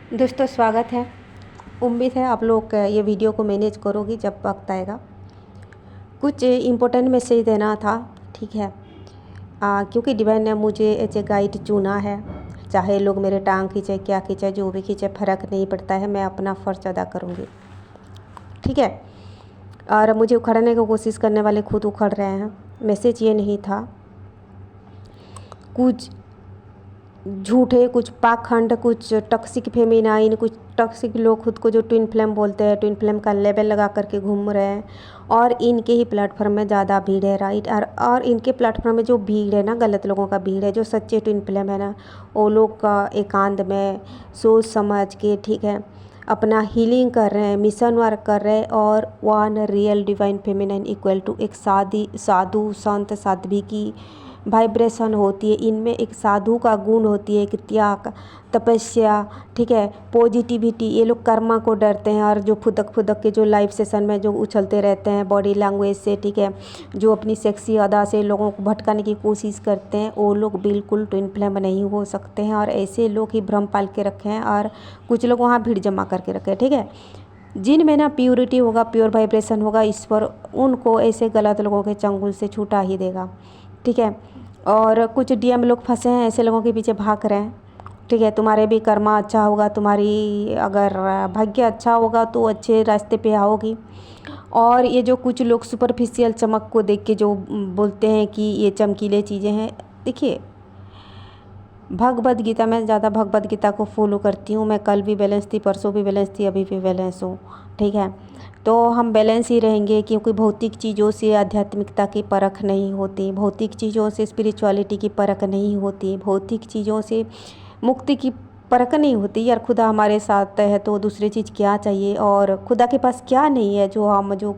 दोस्तों स्वागत है। उम्मीद है आप लोग ये वीडियो को मैनेज करोगे जब वक्त आएगा। कुछ इम्पोर्टेंट मैसेज देना था, ठीक है। क्योंकि डिवाइन ने मुझे एज ए गाइड चुना है। चाहे लोग मेरे टांग खींचे, क्या खींचे, जो भी खींचे, फ़र्क नहीं पड़ता है। मैं अपना फ़र्ज अदा करूँगी, ठीक है। और मुझे उखड़ने की कोशिश करने वाले खुद उखड़ रहे हैं। मैसेज ये नहीं था, कुछ झूठे, कुछ पाखंड, कुछ टॉक्सिक फेमिनाइन, कुछ टॉक्सिक लोग खुद को जो ट्विन फ्लेम बोलते हैं, ट्विन फ्लेम का लेबल लगा करके घूम रहे हैं। और इनके ही प्लेटफॉर्म में ज़्यादा भीड़ है, राइट। और इनके प्लेटफॉर्म में जो भीड़ है ना, गलत लोगों का भीड़ है। जो सच्चे ट्विन फ्लेम है ना, वो लोग का एकांत में सोच समझ के, ठीक है, अपना हीलिंग कर रहे हैं, मिशन वर्क कर रहे हैं। और one real divine feminine equal to एक साधु संत साध्वी की वाइब्रेशन होती है। इनमें एक साधु का गुण होती है, एक त्याग, तपस्या, ठीक है, पॉजिटिविटी। ये लोग कर्मा को डरते हैं। और जो फुदक फुदक के जो लाइव सेशन में जो उछलते रहते हैं बॉडी लैंग्वेज से, ठीक है, जो अपनी सेक्सी अदा से लोगों को भटकाने की कोशिश करते हैं, वो लोग बिल्कुल ट्विन फ्लेम नहीं हो सकते हैं। और ऐसे लोग ही भ्रम पाल के रखे हैं और कुछ लोग वहाँ भीड़ जमा करके रखे हैं, ठीक है। जिनमें ना प्योरिटी होगा, प्योर वाइब्रेशन होगा, ईश्वर उनको ऐसे गलत लोगों के चंगुल से छूटा ही देगा, ठीक है। और कुछ डीएम लोग फंसे हैं, ऐसे लोगों के पीछे भाग रहे हैं, ठीक है। तुम्हारे भी कर्मा अच्छा होगा, तुम्हारी अगर भाग्य अच्छा होगा तो अच्छे रास्ते पे आओगी। और ये जो कुछ लोग सुपरफिशियल चमक को देख के जो बोलते हैं कि ये चमकीले चीज़ें हैं, देखिए भगवद गीता में ज़्यादा भगवद गीता को फॉलो करती हूँ मैं। कल भी बैलेंस थी, परसों भी बैलेंस थी, अभी भी बैलेंस हूँ, ठीक है। तो हम बैलेंस ही रहेंगे, क्योंकि भौतिक चीज़ों से आध्यात्मिकता की परख नहीं होती, भौतिक चीज़ों से स्पिरिचुअलिटी की परख नहीं होती, भौतिक चीज़ों से मुक्ति की परख नहीं होती। यार खुदा हमारे साथ है तो दूसरी चीज़ क्या चाहिए। और खुदा के पास क्या नहीं है जो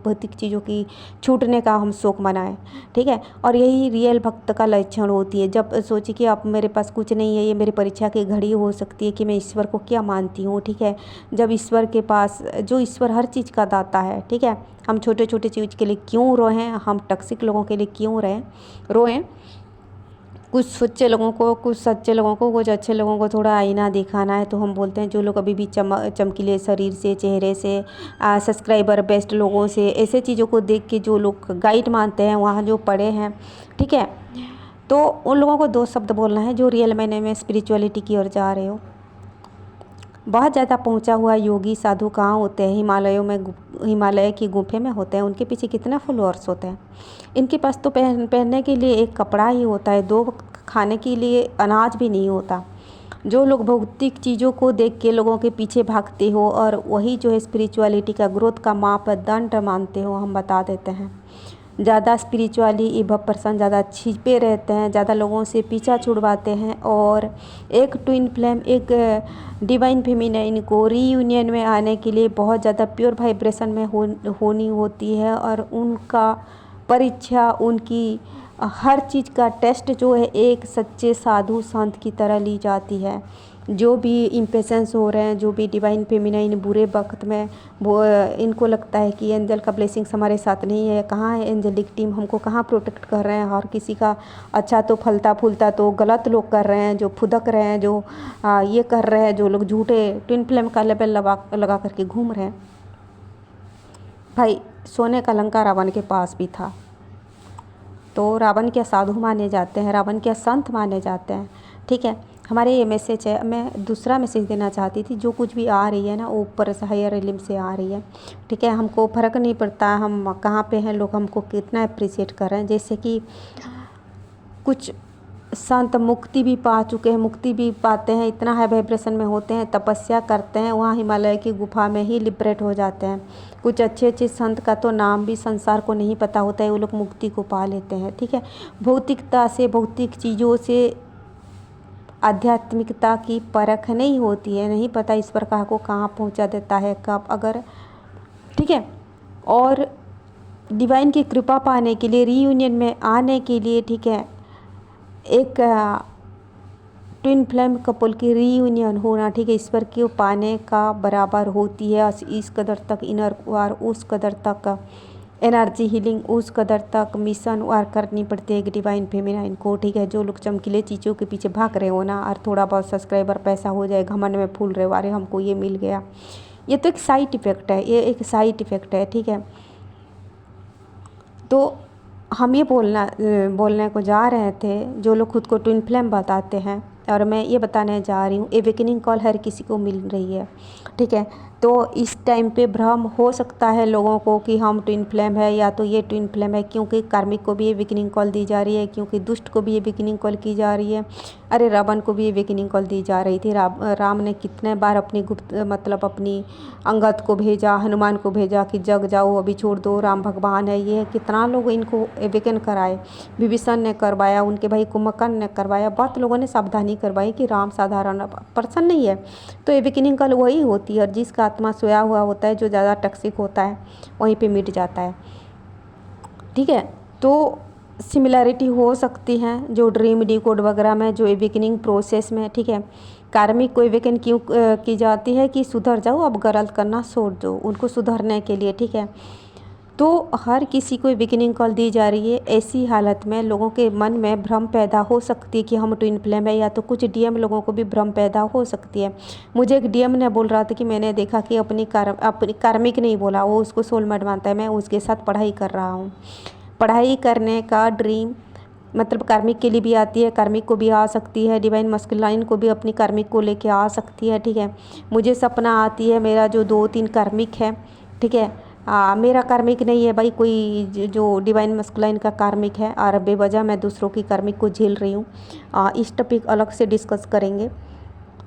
भौतिक चीज़ों की छूटने का हम शौक मनाएं, ठीक है। और यही रियल भक्त का लक्षण होती है। जब सोचिए कि आप मेरे पास कुछ नहीं है, ये मेरी परीक्षा की घड़ी हो सकती है कि मैं ईश्वर को क्या मानती हूँ, ठीक है। जब ईश्वर के पास, जो ईश्वर हर चीज़ का दाता है, ठीक है, हम छोटे छोटे चीज़ के लिए क्यों रोएं, हम टॉक्सिक लोगों के लिए क्यों रोएं। कुछ सच्चे लोगों को, कुछ अच्छे लोगों को थोड़ा आईना दिखाना है। तो हम बोलते हैं जो लोग अभी भी चमकीले शरीर से, चेहरे से, सब्सक्राइबर बेस्ट लोगों से, ऐसे चीज़ों को देख के जो लोग गाइड मानते हैं, वहाँ जो पढ़े हैं, ठीक है, तो उन लोगों को दो शब्द बोलना है। जो रियल मैंने में स्पिरिचुअलिटी की ओर जा रहे हो, बहुत ज़्यादा पहुंचा हुआ योगी साधु कहाँ होते हैं? हिमालयों में, हिमालय की गुफे में होते हैं। उनके पीछे कितना फॉलोअर्स होते हैं। इनके पास तो पहनने के लिए एक कपड़ा ही होता है, दो खाने के लिए अनाज भी नहीं होता। जो लोग भौतिक चीज़ों को देख के लोगों के पीछे भागते हो और वही जो है स्पिरिचुअलिटी का ग्रोथ का मापदंड मानते हो, हम बता देते हैं। ज़्यादा स्पिरिचुअली इवब पर्सन ज़्यादा छिपे रहते हैं, ज़्यादा लोगों से पीछा छुड़वाते हैं। और एक ट्विन फ्लेम, एक डिवाइन फेमिनाइन को रीयूनियन में आने के लिए बहुत ज़्यादा प्योर वाइब्रेशन में होनी होती है। और उनका परीक्षा, उनकी हर चीज़ का टेस्ट जो है एक सच्चे साधु संत की तरह ली जाती है। जो भी इम्पेशंस हो रहे हैं, जो भी डिवाइन फेमिनाइन बुरे वक्त में, वो इनको लगता है कि एंजल का ब्लेसिंग्स हमारे साथ नहीं है, कहाँ है एंजलिक टीम, हमको कहाँ प्रोटेक्ट कर रहे हैं। और किसी का अच्छा तो फलता फूलता तो गलत लोग कर रहे हैं, जो फुदक रहे हैं, जो ये कर रहे हैं, जो लोग झूठे ट्विन फ्लेम का लेबल लगा करके घूम रहे हैं। भाई सोने का लंका रावण के पास भी था। तो रावण क्या साधु माने जाते हैं, रावण क्या संत माने जाते हैं, ठीक है। हमारे ये मैसेज है। मैं दूसरा मैसेज देना चाहती थी, जो कुछ भी आ रही है ना ऊपर से, हायर इल्म से आ रही है, ठीक है। हमको फ़र्क नहीं पड़ता हम कहाँ पे हैं, लोग हमको कितना अप्रिशिएट कर रहे हैं। जैसे कि कुछ संत मुक्ति भी पा चुके हैं, मुक्ति भी पाते हैं, इतना हाई वाइब्रेशन में होते हैं, तपस्या करते हैं, वहाँ हिमालय की गुफा में ही लिबरेट हो जाते हैं। कुछ अच्छे अच्छे संत का तो नाम भी संसार को नहीं पता होता है, वो लोग मुक्ति को पा लेते हैं, ठीक है। भौतिकता से, भौतिक चीज़ों से आध्यात्मिकता की परख नहीं होती है। नहीं पता ईश्वर को कहाँ पहुँचा देता है, कब, अगर, ठीक है। और डिवाइन की कृपा पाने के लिए, रीयूनियन में आने के लिए, ठीक है, एक ट्विन फ्लेम कपल की रीयूनियन होना, ठीक है, ईश्वर को पाने का बराबर होती है। इस कदर तक इनर वार, उस कदर तक एनर्जी हीलिंग उस कदर तक मिशन वर्क करनी पड़ती है कि डिवाइन फेमिनाइन को, ठीक है। जो लोग चमकीले चीज़ों के पीछे भाग रहे हो ना, और थोड़ा बहुत सब्सक्राइबर पैसा हो जाए घमंड में फूल रहे हो, अरे हमको ये मिल गया, ये तो एक साइड इफ़ेक्ट है, ये एक साइड इफ़ेक्ट है, ठीक है। तो हम ये बोलने को जा रहे थे, जो लोग खुद को ट्विन फ्लेम बताते हैं, और मैं ये बताने जा रही हूँ, एवेकनिंग कॉल हर किसी को मिल रही है, ठीक है। तो इस टाइम पे भ्रम हो सकता है लोगों को कि हम ट्विन फ्लेम है या तो ये ट्विन फ्लेम है, क्योंकि कार्मिक को भी एवेकनिंग कॉल दी जा रही है, क्योंकि दुष्ट को भी एवेकनिंग कॉल की जा रही है। अरे रावण को भी एवेकनिंग कॉल दी जा रही थी, राम ने कितने बार अपनी गुप्त मतलब अपनी अंगद को भेजा, हनुमान को भेजा कि जग जाओ, अभी छोड़ दो, राम भगवान है, ये कितना लोग इनको एवेकन कराए, विभीषण ने करवाया, उनके भाई कुंभकर्ण ने करवाया, बहुत लोगों ने सावधानी करवाई कि राम साधारण पर्सन नहीं है। तो एवेकनिंग कॉल वही होती है, और जिसका आत्मा सोया हुआ होता है, जो ज़्यादा टॉक्सिक होता है, वहीं पे मिट जाता है, ठीक है। तो सिमिलैरिटी हो सकती है जो ड्रीम डिकोड वगैरह में, जो एवेकनिंग प्रोसेस में, ठीक है। कार्मिक को एवेकन क्यों की जाती है कि सुधर जाओ, अब गलत करना छोड़ दो, उनको सुधरने के लिए, ठीक है। तो हर किसी को एवेकनिंग कॉल दी जा रही है। ऐसी हालत में लोगों के मन में भ्रम पैदा हो सकती है कि हम ट्विन फ्लेम है, या तो कुछ डीएम लोगों को भी भ्रम पैदा हो सकती है। मुझे एक डीएम ने बोल रहा था कि मैंने देखा कि अपनी कार्मिक नहीं बोला, वो उसको सोलमेट मानता है, मैं उसके साथ पढ़ाई कर रहा हूँ। पढ़ाई करने का ड्रीम मतलब कार्मिक के लिए भी आती है, कार्मिक को भी आ सकती है, डिवाइन मस्कुलाइन को भी अपनी कार्मिक को लेके आ सकती है, ठीक है। मुझे सपना आती है, मेरा जो 2-3 कार्मिक है, ठीक है, मेरा कार्मिक नहीं है भाई, कोई जो डिवाइन मस्कुलाइन का कार्मिक है, और बेवजह मैं दूसरों की कार्मिक को झेल रही हूँ। इस टॉपिक अलग से डिस्कस करेंगे।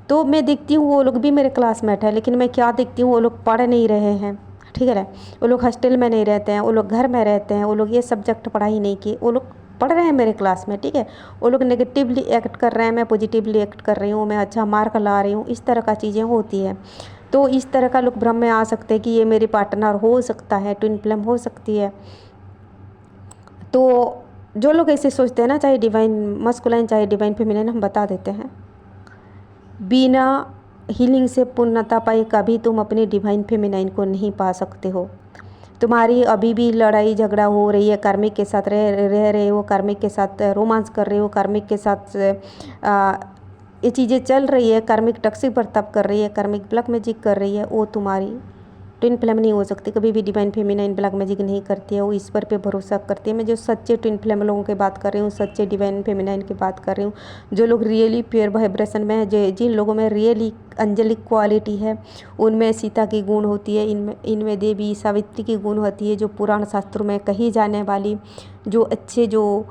तो मैं देखती हूँ वो लोग भी मेरे क्लासमेट है, लेकिन मैं क्या देखती हूँ, वो लोग पढ़ नहीं रहे हैं, ठीक है। वो लोग हॉस्टल में नहीं रहते हैं, वो लोग घर में रहते हैं, वो लोग ये सब्जेक्ट पढ़ाई नहीं किए, वो लोग पढ़ रहे हैं मेरे क्लास में, ठीक है। वो लोग नेगेटिवली एक्ट कर रहे हैं, मैं पॉजिटिवली एक्ट कर रही हूँ, मैं अच्छा मार्क ला रही हूँ, इस तरह का चीज़ें होती है। तो इस तरह का लोग भ्रम में आ सकते हैं कि ये मेरी पार्टनर हो सकता है, ट्विन फ्लेम हो सकती है। तो जो लोग ऐसे सोचते हैं ना, चाहे डिवाइन मस्कुलाइन चाहे डिवाइन फेमिनिन, हम बता देते हैं, बिना हीलिंग से पूर्णता पाए कभी तुम अपने डिवाइन फेमिनाइन को नहीं पा सकते हो। तुम्हारी अभी भी लड़ाई झगड़ा हो रही है, कार्मिक के साथ रह रहे हो, कार्मिक के साथ रोमांस कर रहे हो, कार्मिक के साथ ये चीज़ें चल रही है, कार्मिक टॉक्सिक बर्ताव कर रही है, कार्मिक ब्लैक मैजिक कर रही है, वो तुम्हारी ट्विन फ्लेम नहीं हो सकती। कभी भी डिवाइन फेमिनाइन ब्लैक मैजिक नहीं करती है, वो ईश्वर पे भरोसा करती है। मैं जो सच्चे ट्विन फ्लेम लोगों की बात कर रही हूँ, सच्चे डिवाइन फेमिनाइन की बात कर रही हूँ, जो लोग रियली प्योर वाइब्रेशन में है, जिन लोगों में रियली अंजलिक क्वालिटी है, उनमें सीता की गुण होती है, इनमें देवी सावित्री की गुण होती है, जो पुराण शास्त्रों में कही जाने वाली जो अच्छे जो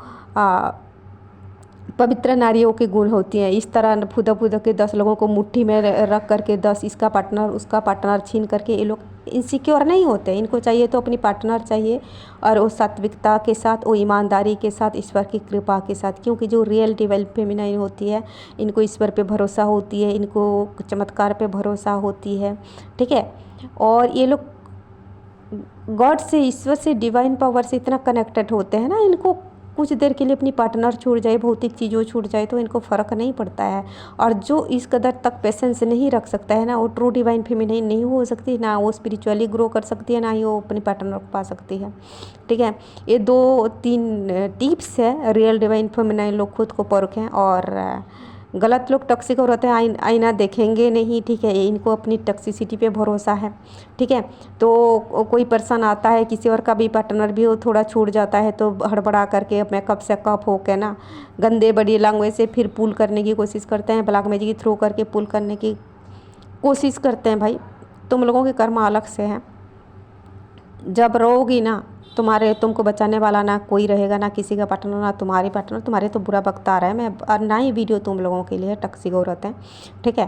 पवित्र नारियों के गुण होती हैं। इस तरह फुदा फुदा के 10 लोगों को मुट्ठी में रख करके 10 इसका पार्टनर उसका पार्टनर छीन करके ये लोग इनसिक्योर नहीं होते। इनको चाहिए तो अपनी पार्टनर चाहिए, और वो सात्विकता के साथ, वो ईमानदारी के साथ, ईश्वर की कृपा के साथ, क्योंकि जो रियल डिवाइन फेमिनाइन होती है, इनको ईश्वर पे भरोसा होती है, इनको चमत्कार पे भरोसा होती है, ठीक है। और ये लोग गॉड से, ईश्वर से, डिवाइन पावर से इतना कनेक्टेड होते हैं ना, इनको कुछ देर के लिए अपनी पार्टनर छूट जाए, भौतिक चीज़ों छूट जाए, तो इनको फ़र्क नहीं पड़ता है। और जो इस कदर तक पेशेंस नहीं रख सकता है ना, वो ट्रू डिवाइन फेमिनाइन नहीं हो सकती, ना वो स्पिरिचुअली ग्रो कर सकती है, ना ही वो अपनी पार्टनर को पा सकती है, ठीक है। ये 2-3 टिप्स है, रियल डिवाइन फेमिनाइन लोग खुद को परखें। और गलत लोग टॉक्सिक और होते हैं, आईना देखेंगे नहीं, ठीक है, इनको अपनी टॉक्सिसिटी पे भरोसा है, ठीक है। तो कोई पर्सन आता है, किसी और का भी पार्टनर भी हो, थोड़ा छूट जाता है तो हड़बड़ा करके अपने कप से कप हो के ना, गंदे बड़ी लैंग्वेज से फिर पुल करने की कोशिश करते हैं, ब्लैक मैजिक थ्रो करके पुल करने की कोशिश करते हैं। भाई तुम लोगों के कर्म अलग से हैं, जब रोगी ना तुमको बचाने वाला ना कोई रहेगा, ना किसी का पार्टनर, ना तुम्हारी पार्टनर। तुम्हारे तो बुरा वक्त आ रहा है, मैं और ना ही वीडियो तुम लोगों के लिए टॉक्सिक औरत है, ठीक है।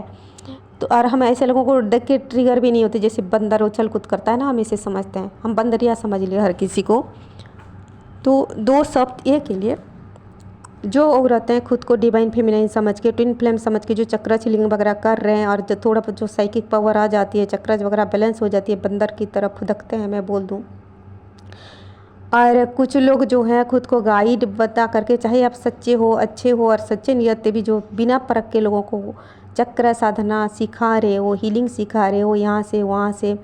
तो और हम ऐसे लोगों को देख के ट्रिगर भी नहीं होते, जैसे बंदर उछल कूद करता है ना, हम इसे समझते हैं, हम बंदरिया समझ लिए हर किसी को। तो 2 शब्द ये के लिए, जो औरतें खुद को डिवाइन फेमिनाइन समझ के, ट्विन फ्लेम समझ के, जो चक्र चिलिंग वगैरह कर रहे हैं, और जो थोड़ा जो साइकिक पावर आ जाती है, चक्र वगैरह बैलेंस हो जाती है, बंदर की तरफ फुदकते हैं, मैं बोल दूँ। और कुछ लोग जो हैं खुद को गाइड बता करके, चाहे आप सच्चे हो, अच्छे हो, और सच्चे नियत भी जो बिना परख के लोगों को चक्र साधना सिखा रहे हो, हीलिंग सिखा रहे हो, यहाँ से वहाँ से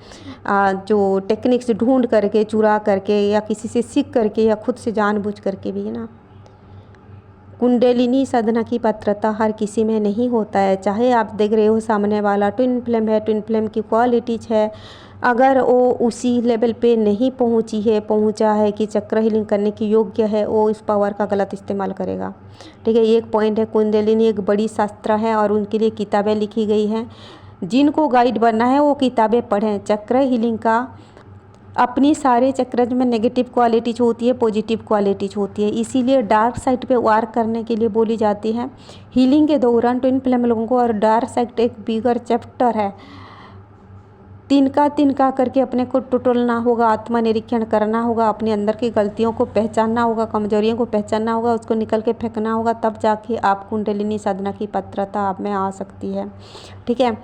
जो टेक्निक्स ढूंढ करके, चुरा करके, या किसी से सीख करके, या खुद से जानबूझ करके भी, है ना। कुंडलिनी साधना की पात्रता हर किसी में नहीं होता है। चाहे आप देख रहे हो सामने वाला ट्विन फ्लेम है, ट्विन फ्लेम की क्वालिटीज है, अगर वो उसी लेवल पे नहीं पहुंचा है कि चक्र हीलिंग करने की योग्य है, वो इस पावर का गलत इस्तेमाल करेगा। ठीक है, ये एक पॉइंट है। कुंडलिनी एक बड़ी शास्त्र है और उनके लिए किताबें लिखी गई हैं। जिनको गाइड बनना है वो किताबें पढ़ें। चक्र हीलिंग का अपनी सारे चक्रज में नेगेटिव क्वालिटीज होती है, पॉजिटिव क्वालिटीज होती है, इसीलिए डार्क साइड पे वार करने के लिए बोली जाती है। हीलिंग के दौरान ट्विन फ्लेम लोगों को, और डार्क साइड एक बिगर चैप्टर है, तिनका करके अपने को टटोलना होगा, आत्मनिरीक्षण करना होगा, अपने अंदर की गलतियों को पहचानना होगा, कमजोरियों को पहचानना होगा, उसको निकल के फेंकना होगा, तब जाके आप कुंडलिनी साधना की पात्रता आप में आ सकती है। ठीक है,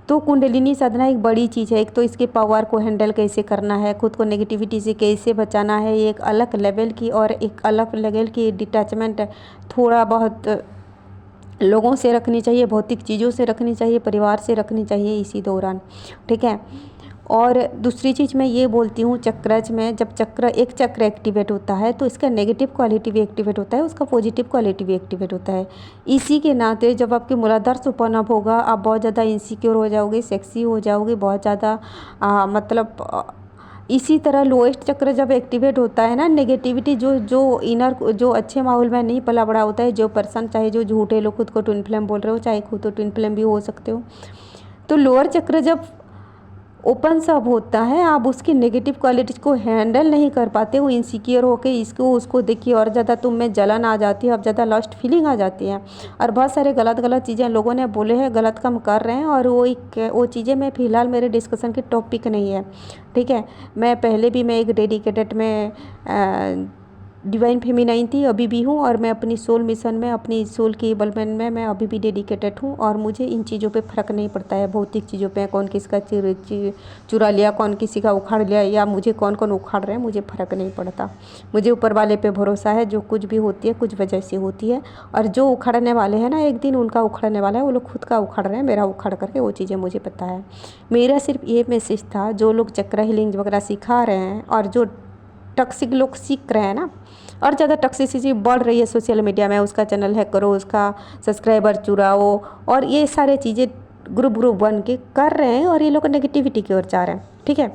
तो कुंडलिनी साधना एक बड़ी चीज़ है। एक तो इसके पावर को हैंडल कैसे करना है, खुद को नेगेटिविटी से कैसे बचाना है, ये एक अलग लेवल की और एक अलग लेवल की डिटैचमेंट थोड़ा बहुत लोगों से रखनी चाहिए, भौतिक चीज़ों से रखनी चाहिए, परिवार से रखनी चाहिए इसी दौरान। ठीक है, और दूसरी चीज़ मैं ये बोलती हूँ, चक्रज में जब एक चक्र एक्टिवेट होता है तो इसका नेगेटिव क्वालिटी भी एक्टिवेट होता है, उसका पॉजिटिव क्वालिटी भी एक्टिवेट होता है। इसी के नाते जब आपके मूलाधार से ओपन अप होगा, आप बहुत ज़्यादा इनसिक्योर हो जाओगे, सेक्सी हो जाओगे, बहुत ज़्यादा इसी तरह लोएस्ट चक्र जब एक्टिवेट होता है ना, नेगेटिविटी जो इनर, जो अच्छे माहौल में नहीं पला बड़ा होता है, जो पर्सन, चाहे जो झूठे लोग खुद को ट्विन फ्लेम बोल रहे हो, चाहे खुद तो ट्विन फ्लेम भी हो सकते हो, तो लोअर चक्र जब ओपन सब होता है, आप उसकी नेगेटिव क्वालिटीज़ को हैंडल नहीं कर पाते हो, इनसिक्योर होके इसको उसको देखिए और ज़्यादा तुम में जलन आ जाती है, अब ज़्यादा लस्ट फीलिंग आ जाती है, और बहुत सारे गलत चीज़ें लोगों ने बोले हैं, गलत काम कर रहे हैं, और वो चीज़ें में फ़िलहाल मेरे डिस्कशन की टॉपिक नहीं है। ठीक है, मैं पहले भी मैं एक डेडिकेटेड में डिवाइन फेमिनाइन थी, अभी भी हूँ, और मैं अपनी सोल मिशन में, अपनी सोल की डेवलपमेंट में मैं अभी भी डेडिकेटेड हूँ, और मुझे इन चीज़ों पे फ़र्क नहीं पड़ता है, भौतिक चीज़ों पे कौन किसका चुरा लिया, कौन किसी का उखाड़ लिया, या मुझे कौन उखाड़ रहे हैं, मुझे फ़र्क नहीं पड़ता। मुझे ऊपर वाले पे भरोसा है, जो कुछ भी होती है कुछ वजह से होती है, और जो उखाड़ने वाले हैं ना, एक दिन उनका उखाड़ने वाला है, वो लोग खुद का उखाड़ रहे हैं, मेरा उखाड़ करके, वो चीज़ें मुझे पता है। मेरा सिर्फ ये मैसेज था, जो लोग चक्र हीलिंग वगैरह सिखा रहे हैं और जो टॉक्सिक लोग सीख रहे हैं ना, और ज़्यादा टॉक्सिसिटी बढ़ रही है सोशल मीडिया में, उसका चैनल हैक करो, उसका सब्सक्राइबर चुराओ, और ये सारे चीज़ें ग्रुप बन के कर रहे हैं, और ये लोग नेगेटिविटी की ओर जा रहे हैं। ठीक है,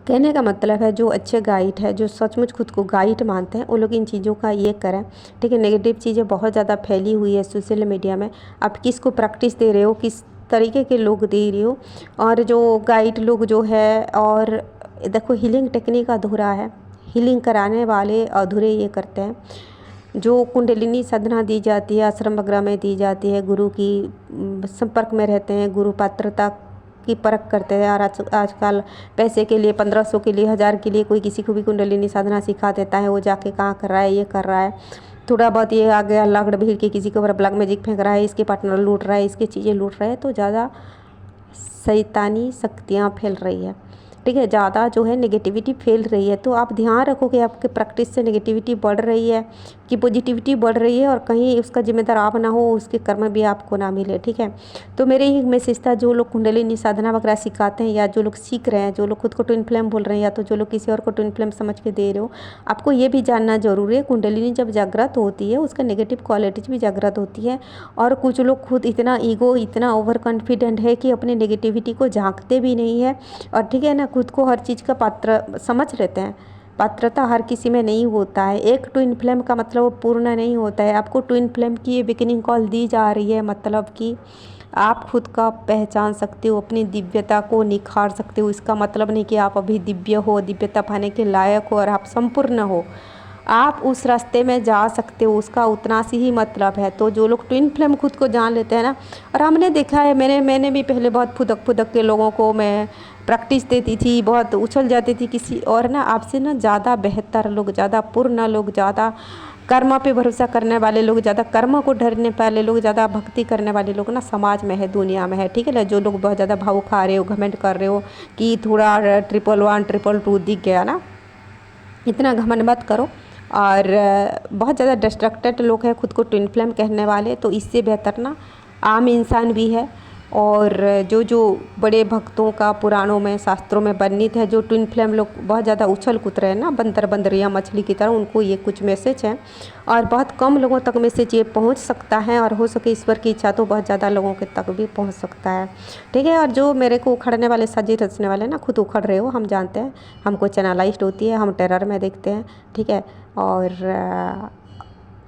कहने का मतलब है, जो अच्छे गाइड है, जो सचमुच खुद को गाइड मानते हैं, वो लोग इन चीज़ों का ये करें। ठीक है, नेगेटिव चीज़ें बहुत ज़्यादा फैली हुई है सोशल मीडिया में, आप किसको प्रैक्टिस दे रहे हो, किस तरीके के लोग दे रहे हो, और जो गाइड लोग जो है, और देखो हीलिंग टेक्निक अधूरा है, हीलिंग कराने वाले अधूरे ये करते हैं। जो कुंडलिनी साधना दी जाती है, आश्रम वगैरह में दी जाती है, गुरु की संपर्क में रहते हैं, गुरु पात्रता की परख करते हैं, और आजकल पैसे के लिए, 1500 के लिए, 1000 के लिए कोई किसी को भी कुंडलिनी साधना सिखा देता है, वो जाके कहाँ कर रहा है, ये कर रहा है, थोड़ा बहुत ये आ गया लगड़ भीड़ के किसी के ऊपर ब्लैक मैजिक फेंक रहा है, इसके पार्टनर लूट रहा है, इसकी चीज़ें लूट रहा है, तो ज़्यादा शैतानी शक्तियाँ फैल रही है। ठीक है, ज़्यादा जो है नेगेटिविटी फैल रही है, तो आप ध्यान रखो कि आपके प्रैक्टिस से नेगेटिविटी बढ़ रही है कि पॉजिटिविटी बढ़ रही है, और कहीं उसका जिम्मेदार आप ना हो, उसके कर्म भी आपको ना मिले। ठीक है, तो मेरे ही मैसेज था, जो लोग कुंडलिनी साधना वगैरह सिखाते हैं, या जो लोग सीख रहे हैं, जो लोग खुद को ट्विन फ्लेम बोल रहे हैं, या तो जो लोग किसी और को ट्विन फ्लेम समझ के दे रहे हो, आपको ये भी जानना जरूरी है, कुंडलिनी जब जागृत होती है, उसका नेगेटिव क्वालिटीज भी जागृत होती है, और कुछ लोग खुद इतना ईगो, इतना ओवर कॉन्फिडेंट है कि अपनी नेगेटिविटी को झांकते भी नहीं है, और ठीक है ना, खुद को हर चीज़ का पात्र समझ लेते हैं। पात्रता हर किसी में नहीं होता है, एक ट्विन फ्लेम का मतलब वो पूर्ण नहीं होता है। आपको ट्विन फ्लेम की ये बिगिनिंग कॉल दी जा रही है, मतलब कि आप खुद का पहचान सकते हो, अपनी दिव्यता को निखार सकते हो। इसका मतलब नहीं कि आप अभी दिव्य हो, दिव्यता पाने के लायक हो और आप संपूर्ण हो, आप उस रास्ते में जा सकते हो, उसका उतना सी ही मतलब है। तो जो लोग ट्विन फ्लेम खुद को जान लेते हैं ना, और हमने देखा है, मैंने भी पहले बहुत फुदक के लोगों को मैं प्रैक्टिस देती थी, बहुत उछल जाती थी किसी और ना, आपसे ना ज़्यादा बेहतर लोग, ज़्यादा पूर्ण लोग, ज़्यादा कर्म पे भरोसा करने वाले लोग, ज़्यादा कर्म को डरने वाले लोग, ज़्यादा भक्ति करने वाले लोग ना समाज में है, दुनिया में है। ठीक है ना, जो लोग बहुत ज़्यादा भाव खा रहे हो, घमंड कर रहे हो कि थोड़ा 111 222 दिख गया ना, इतना घमंड मत करो। और बहुत ज़्यादा डिस्ट्रक्टेड लोग हैं खुद को ट्विन फ्लेम कहने वाले, तो इससे बेहतर ना आम इंसान भी है। और जो जो बड़े भक्तों का पुराणों में शास्त्रों में वर्णित है, जो ट्विन फ्लेम लोग बहुत ज़्यादा उछल कूद रहे हैं ना बंदर बंदरिया मछली की तरह, उनको ये कुछ मैसेज है और बहुत कम लोगों तक मैसेज ये पहुंच सकता है, और हो सके ईश्वर की इच्छा तो बहुत ज़्यादा लोगों के तक भी पहुंच सकता है। ठीक है। और जो मेरे को उखड़ने वाले सजे रचने वाले ना, खुद उखड़ रहे हो, हम जानते हैं, हमको चैनलाइज्ड होती है, हम टेरर में देखते हैं। ठीक है। और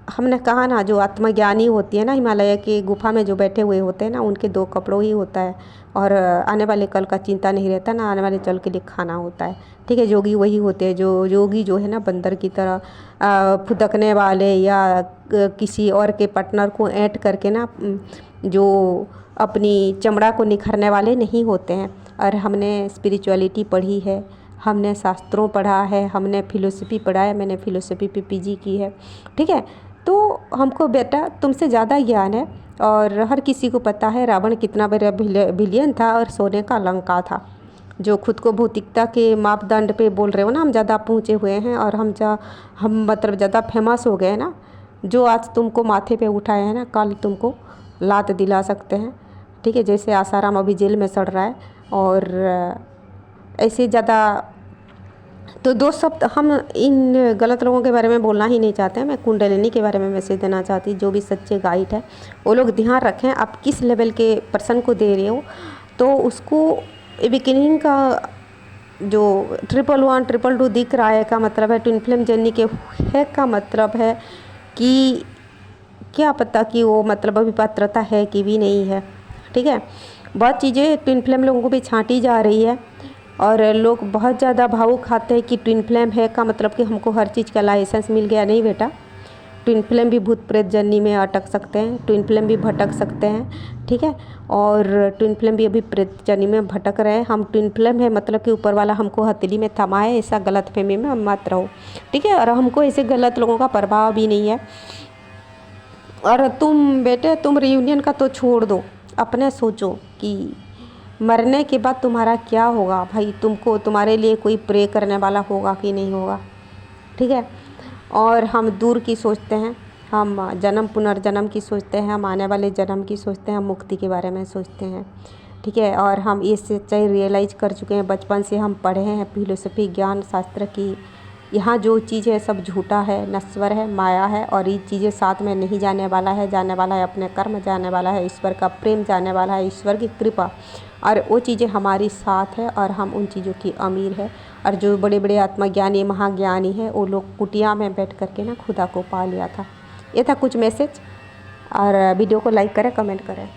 हमने कहा ना, जो आत्मज्ञानी होती है ना, हिमालय की गुफा में जो बैठे हुए होते हैं ना, उनके दो कपड़ों ही होता है, और आने वाले कल का चिंता नहीं रहता ना, आने वाले कल के लिए खाना होता है। ठीक है। योगी वही होते हैं, जो योगी जो है ना बंदर की तरह फुदकने वाले या किसी और के पार्टनर को ऐंठ करके ना, जो अपनी चमड़ा को निखरने वाले नहीं होते हैं। और हमने स्पिरिचुअलिटी पढ़ी है, हमने शास्त्रों पढ़ा है, हमने फिलोसफी पढ़ा है, मैंने फिलोसफी पे पीजी की है। ठीक है। तो हमको बेटा तुमसे ज़्यादा ज्ञान है, और हर किसी को पता है रावण कितना बड़ा विलियन था और सोने का लंका था। जो खुद को भौतिकता के मापदंड पे बोल रहे हो ना, हम ज़्यादा पहुँचे हुए हैं और हम मतलब ज़्यादा फेमस हो गए ना, जो आज तुमको माथे पे उठाए हैं ना, कल तुमको लात दिला सकते हैं। ठीक है। जैसे आसाराम अभी जेल में सड़ रहा है, और ऐसे ज़्यादा। तो दो शब्द हम इन गलत लोगों के बारे में बोलना ही नहीं चाहते हैं। मैं कुंडलिनी के बारे में मैसेज देना चाहती, जो भी सच्चे गाइड है वो लोग ध्यान रखें, आप किस लेवल के पर्सन को दे रहे हो, तो उसको बिगिनिंग का जो 111 222 दिख रहा है का मतलब है ट्विन फ्लेम जर्नी के है, का मतलब है कि क्या पता कि वो मतलब अभी पात्रता है कि भी नहीं है। ठीक है। बहुत चीज़ें ट्विन फ्लेम लोगों को भी छांटी जा रही है, और लोग बहुत ज़्यादा भावुक खाते हैं कि ट्विन फ्लेम है का मतलब कि हमको हर चीज़ का लाइसेंस मिल गया। नहीं बेटा, ट्विन फ्लेम भी भूत प्रेत जर्नी में अटक सकते हैं, ट्विन फ्लेम भी भटक सकते हैं। ठीक है। और ट्विन फ्लेम भी अभी प्रेत जर्नी में भटक रहे हैं। हम ट्विन फ्लेम है मतलब कि ऊपर वाला हमको हथेली में थमा है, ऐसा गलत फहमी में मत रहो। ठीक है। और हमको ऐसे गलत लोगों का प्रभाव भी नहीं है। और तुम बेटे, तुम रियूनियन का तो छोड़ दो, अपने सोचो कि मरने के बाद तुम्हारा क्या होगा। भाई तुमको, तुम्हारे लिए कोई प्रे करने वाला होगा कि नहीं होगा। ठीक है। और हम दूर की सोचते हैं, हम जन्म पुनर्जन्म की सोचते हैं, हम आने वाले जन्म की सोचते हैं, हम मुक्ति के बारे में सोचते हैं। ठीक है। और हम ये सच्चाई रियलाइज कर चुके हैं, बचपन से हम पढ़े हैं फिलोसफी ज्ञान शास्त्र की, यहाँ जो चीज़ है सब झूठा है, नश्वर है, माया है, और ये चीज़ें साथ में नहीं जाने वाला है। जाने वाला है अपने कर्म, जाने वाला है ईश्वर का प्रेम, जाने वाला है ईश्वर की कृपा, और वो चीज़ें हमारी साथ है, और हम उन चीज़ों की अमीर है। और जो बड़े बड़े आत्मज्ञानी महाज्ञानी है, वो लोग कुटिया में बैठ करके ना खुदा को पा लिया था। ये था कुछ मैसेज। और वीडियो को लाइक करें, कमेंट करें।